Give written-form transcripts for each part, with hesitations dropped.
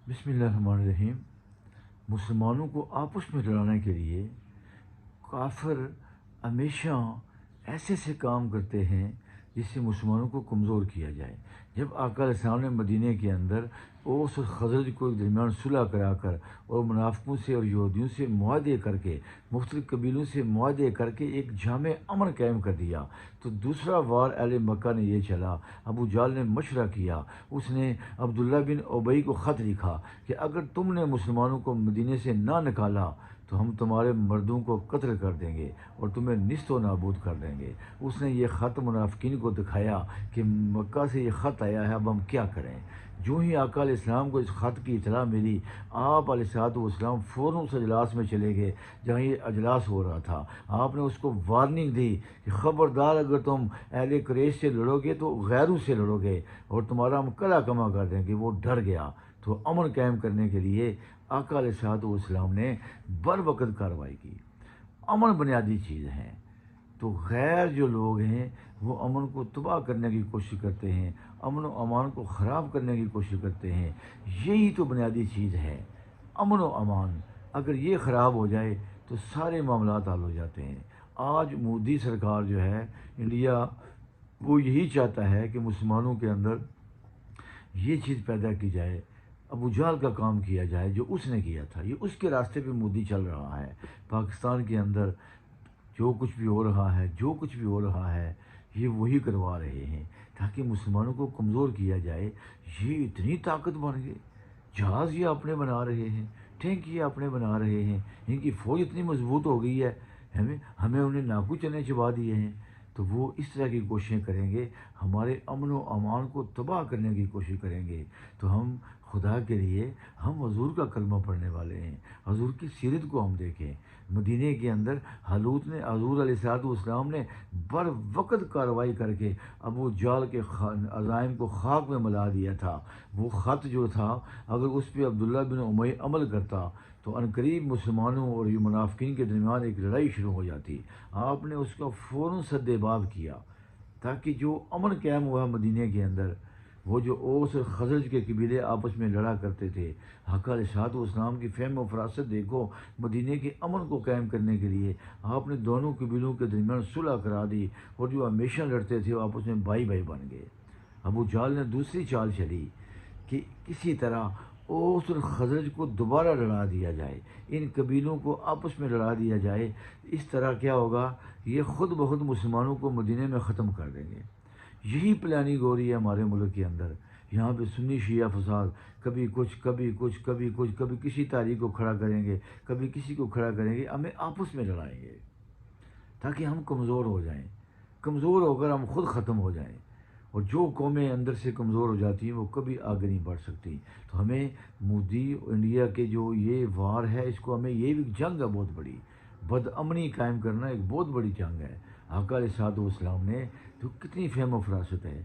بسم اللہ الرحمن الرحیم۔ مسلمانوں کو آپس میں لڑانے کے لیے کافر ہمیشہ ایسے سے کام کرتے ہیں جس سے مسلمانوں کو کمزور کیا جائے۔ جب آقا علیہ السلام نے مدینہ کے اندر اوس اور خزرج کو ایک درمیان صلح کرا کر اور منافقوں سے اور یہودیوں سے معاہدے کر کے، مختلف قبیلوں سے معاہدے کر کے ایک جامع امن قائم کر دیا، تو دوسرا وار اہل مکہ نے یہ چلا۔ ابو جہل نے مشورہ کیا، اس نے عبداللہ بن ابی کو خط لکھا کہ اگر تم نے مسلمانوں کو مدینے سے نہ نکالا تو ہم تمہارے مردوں کو قتل کر دیں گے اور تمہیں نیست و نابود کر دیں گے۔ اس نے یہ خط منافقین کو دکھایا کہ مکہ سے یہ خط آیا ہے، اب ہم کیا کریں۔ جو ہی آقا علیہ السلام کو اس خط کی اطلاع ملی، آپ علیہ الصلوۃ والسلام فوراً اس اجلاس میں چلے گئے جہاں یہ اجلاس ہو رہا تھا۔ آپ نے اس کو وارننگ دی کہ خبردار، اگر تم اہل قریش سے لڑو گے تو غیروں سے لڑو گے اور تمہارا ہم کلا کما کر دیں گے۔ وہ ڈر گیا، تو امن قائم کرنے کے لیے آقا علیہ الصلوۃ والسلام نے بر وقت کارروائی کی۔ امن بنیادی چیز ہے، تو غیر جو لوگ ہیں وہ امن کو تباہ کرنے کی کوشش کرتے ہیں، امن و امان کو خراب کرنے کی کوشش کرتے ہیں۔ یہی تو بنیادی چیز ہے، امن و امان۔ اگر یہ خراب ہو جائے تو سارے معاملات حل ہو جاتے ہیں۔ آج مودی سرکار جو ہے انڈیا، وہ یہی چاہتا ہے کہ مسلمانوں کے اندر یہ چیز پیدا کی جائے، ابو جہل کا کام کیا جائے جو اس نے کیا تھا۔ یہ اس کے راستے پہ مودی چل رہا ہے۔ پاکستان کے اندر جو کچھ بھی ہو رہا ہے، جو کچھ بھی ہو رہا ہے، یہ وہی کروا رہے ہیں تاکہ مسلمانوں کو کمزور کیا جائے۔ یہ اتنی طاقت بن گئے، جہاز یہ اپنے بنا رہے ہیں، ٹینک یہ اپنے بنا رہے ہیں، ان کی فوج اتنی مضبوط ہو گئی ہے، ہمیں انہیں ناکو چنے چبا دیے ہیں۔ تو وہ اس طرح کی کوششیں کریں گے، ہمارے امن و امان کو تباہ کرنے کی کوشش کریں گے۔ تو ہم خدا کے لیے، ہم حضور کا کلمہ پڑھنے والے ہیں، حضور کی سیرت کو ہم دیکھیں۔ مدینہ کے اندر حضور علیہ الصلوۃ والسلام نے بر وقت کارروائی کر کے ابو جہل کے عزائم کو خاک میں ملا دیا تھا۔ وہ خط جو تھا، اگر اس پہ عبداللہ بن امی عمل کرتا تو عنقریب مسلمانوں اور یہ منافقین کے درمیان ایک لڑائی شروع ہو جاتی۔ آپ نے اس کا فوراً سد باب کیا تاکہ جو امن قائم ہوا مدینہ کے اندر، وہ جو اوس اور خزرج کے قبیلے آپس میں لڑا کرتے تھے، آقا علیہ الصلوۃ والسلام کی فہم و فراست دیکھو۔ مدینہ کے امن کو قائم کرنے کے لیے آپ نے دونوں قبیلوں کے درمیان صلح کرا دی، اور جو ہمیشہ لڑتے تھے وہ آپس میں بھائی بھائی بن گئے۔ ابو جہل نے دوسری چال چلی کہ کسی طرح اوس اور خزرج کو دوبارہ لڑا دیا جائے، ان قبیلوں کو آپس میں لڑا دیا جائے۔ اس طرح کیا ہوگا، یہ خود بخود مسلمانوں کو مدینہ میں ختم کر دیں گے۔ یہی پلاننگ ہو رہی ہے ہمارے ملک کے اندر۔ یہاں پہ سنی شیعہ فساد، کبھی کچھ کبھی کچھ کبھی کچھ، کبھی کسی تاریخ کو کھڑا کریں گے، کبھی کسی کو کھڑا کریں گے، ہمیں آپس میں لڑائیں گے تاکہ ہم کمزور ہو جائیں، کمزور ہو کر ہم خود ختم ہو جائیں۔ اور جو قومیں اندر سے کمزور ہو جاتی ہیں وہ کبھی آگے نہیں بڑھ سکتی۔ تو ہمیں مودی انڈیا کے جو یہ وار ہے، اس کو ہمیں، یہ بھی جنگ ہے بہت بڑی، بد امنی قائم کرنا ایک بہت بڑی جنگ ہے۔ آقا علیہ الصلوۃ والسلام نے تو کتنی فہم و فراست ہے،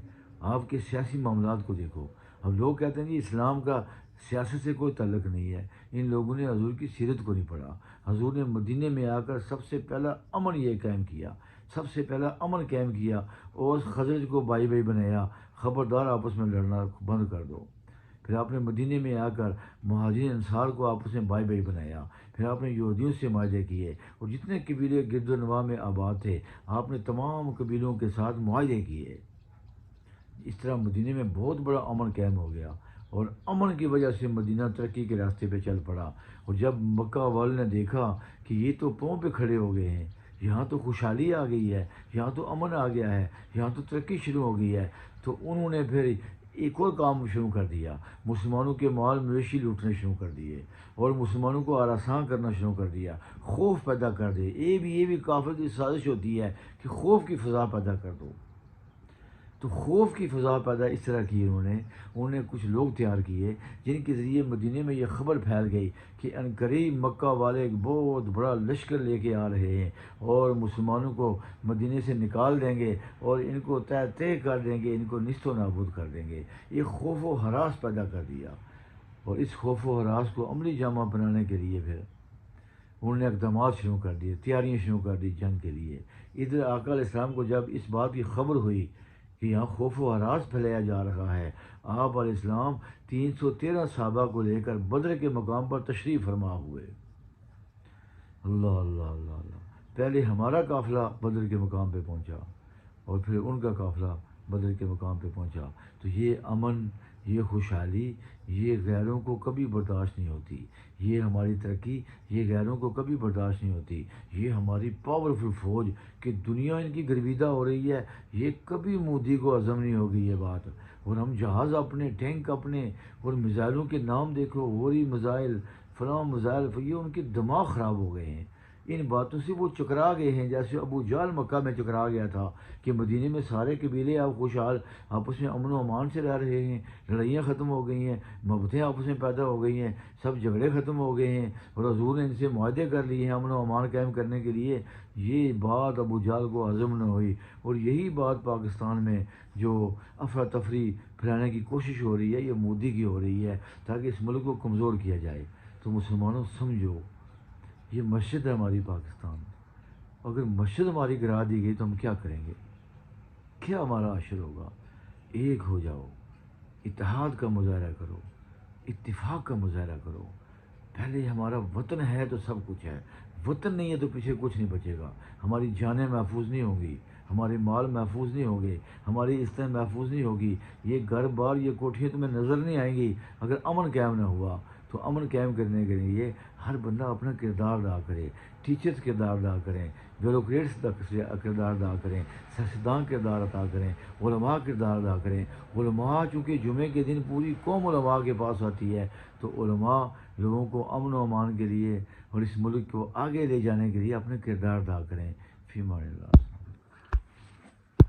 آپ کے سیاسی معاملات کو دیکھو۔ اب لوگ کہتے ہیں جی اسلام کا سیاست سے کوئی تعلق نہیں ہے، ان لوگوں نے حضور کی سیرت کو نہیں پڑھا۔ حضور نے مدینہ میں آ کر سب سے پہلا امن یہ قائم کیا، سب سے پہلا امن قائم کیا، اور خزرج کو بھائی بھائی بنایا، خبردار آپس میں لڑنا بند کر دو۔ پھر آپ نے مدینہ میں آ کر مہاجرین انصار کو آپس میں بھائی بھائی بنایا۔ پھر آپ نے یہودیوں سے معاہدے کیے، اور جتنے قبیلے گرد و نواح میں آباد تھے، آپ نے تمام قبیلوں کے ساتھ معاہدے کیے۔ اس طرح مدینہ میں بہت بڑا امن قائم ہو گیا، اور امن کی وجہ سے مدینہ ترقی کے راستے پہ چل پڑا۔ اور جب مکہ والوں نے دیکھا کہ یہ تو پاؤں پہ کھڑے ہو گئے ہیں، یہاں تو خوشحالی آ گئی ہے، یہاں تو امن آ گیا ہے، یہاں تو ترقی شروع ہو گئی ہے، تو انہوں نے پھر ایک اور کام شروع کر دیا، مسلمانوں کے مال مویشی لوٹنے شروع کر دیے، اور مسلمانوں کو ہراساں کرنا شروع کر دیا، خوف پیدا کر دے۔ یہ بھی کافر کی سازش ہوتی ہے کہ خوف کی فضا پیدا کر دو۔ تو خوف کی فضا پیدا اس طرح کی انہوں نے کچھ لوگ تیار کیے جن کے ذریعے مدینہ میں یہ خبر پھیل گئی کہ عنقریب مکہ والے ایک بہت بڑا لشکر لے کے آ رہے ہیں، اور مسلمانوں کو مدینہ سے نکال دیں گے، اور ان کو تہہ کر دیں گے، ان کو نیست و نابود کر دیں گے۔ یہ خوف و ہراس پیدا کر دیا، اور اس خوف و ہراس کو عملی جامہ بنانے کے لیے پھر انہوں نے اقدامات شروع کر دیے، تیاریاں شروع کر دی جنگ کے لیے۔ ادھر آقا علیہ السلام کو جب اس بات کی خبر ہوئی کہ یہاں خوف و ہراس پھیلایا جا رہا ہے۔ آپ علیہ السلام 313 صحابہ کو لے کر بدر کے مقام پر تشریف فرما ہوئے۔ اللہ اللہ اللہ اللہ، پہلے ہمارا قافلہ بدر کے مقام پہ پہنچا اور پھر ان کا قافلہ بدر کے مقام پہ پہنچا۔ تو یہ امن، یہ خوشحالی، یہ غیروں کو کبھی برداشت نہیں ہوتی۔ یہ ہماری ترقی، یہ غیروں کو کبھی برداشت نہیں ہوتی۔ یہ ہماری پاورفل فوج کہ دنیا ان کی گرویدہ ہو رہی ہے، یہ کبھی مودی کو ہضم نہیں ہوگی یہ بات۔ اور ہم جہاز اپنے، ٹینک اپنے، اور میزائلوں کے نام دیکھو، غوری میزائل، فلاں میزائل، یہ ان کے دماغ خراب ہو گئے ہیں۔ ان باتوں سے وہ چکرا گئے ہیں، جیسے ابو جہل مکہ میں چکرا گیا تھا کہ مدینے میں سارے قبیلے اب خوشحال آپس میں امن و امان سے رہ رہے ہیں، لڑائیاں ختم ہو گئی ہیں، محبتیں آپس میں پیدا ہو گئی ہیں، سب جھگڑے ختم ہو گئے ہیں، اور حضور نے ان سے معاہدے کر لیے ہیں امن و امان قائم کرنے کے لیے۔ یہ بات ابو جہل کو ہضم نہ ہوئی، اور یہی بات پاکستان میں جو افراتفری پھیلانے کی کوشش ہو رہی ہے، یہ مودی کی ہو رہی ہے تاکہ اس ملک کو کمزور کیا جائے۔ تو مسلمانوں سمجھو، یہ مسجد ہے ہماری پاکستان، اگر مسجد ہماری گرا دی گئی تو ہم کیا کریں گے؟ کیا ہمارا عشر ہوگا؟ ایک ہو جاؤ، اتحاد کا مظاہرہ کرو، اتفاق کا مظاہرہ کرو۔ پہلے ہمارا وطن ہے تو سب کچھ ہے، وطن نہیں ہے تو پیچھے کچھ نہیں بچے گا۔ ہماری جانیں محفوظ نہیں ہوں گی، ہمارے مال محفوظ نہیں ہوں گے، ہماری عزتیں محفوظ نہیں ہوگی، یہ گھر بار، یہ کوٹھیاں تمہیں نظر نہیں آئیں گی اگر امن قائم نہ ہوا۔ تو امن قائم کرنے کے لیے ہر بندہ اپنا کردار ادا کرے، ٹیچرز کردار ادا کریں، بیوروکریٹس کردار ادا کریں، سیاستدان کردار ادا کریں، علماء کردار ادا کریں۔ علماء چونکہ جمعے کے دن پوری قوم علماء کے پاس آتی ہے، تو علماء لوگوں کو امن و امان کے لیے اور اس ملک کو آگے لے جانے کے لیے اپنے کردار ادا کریں۔ فی امان اللہ۔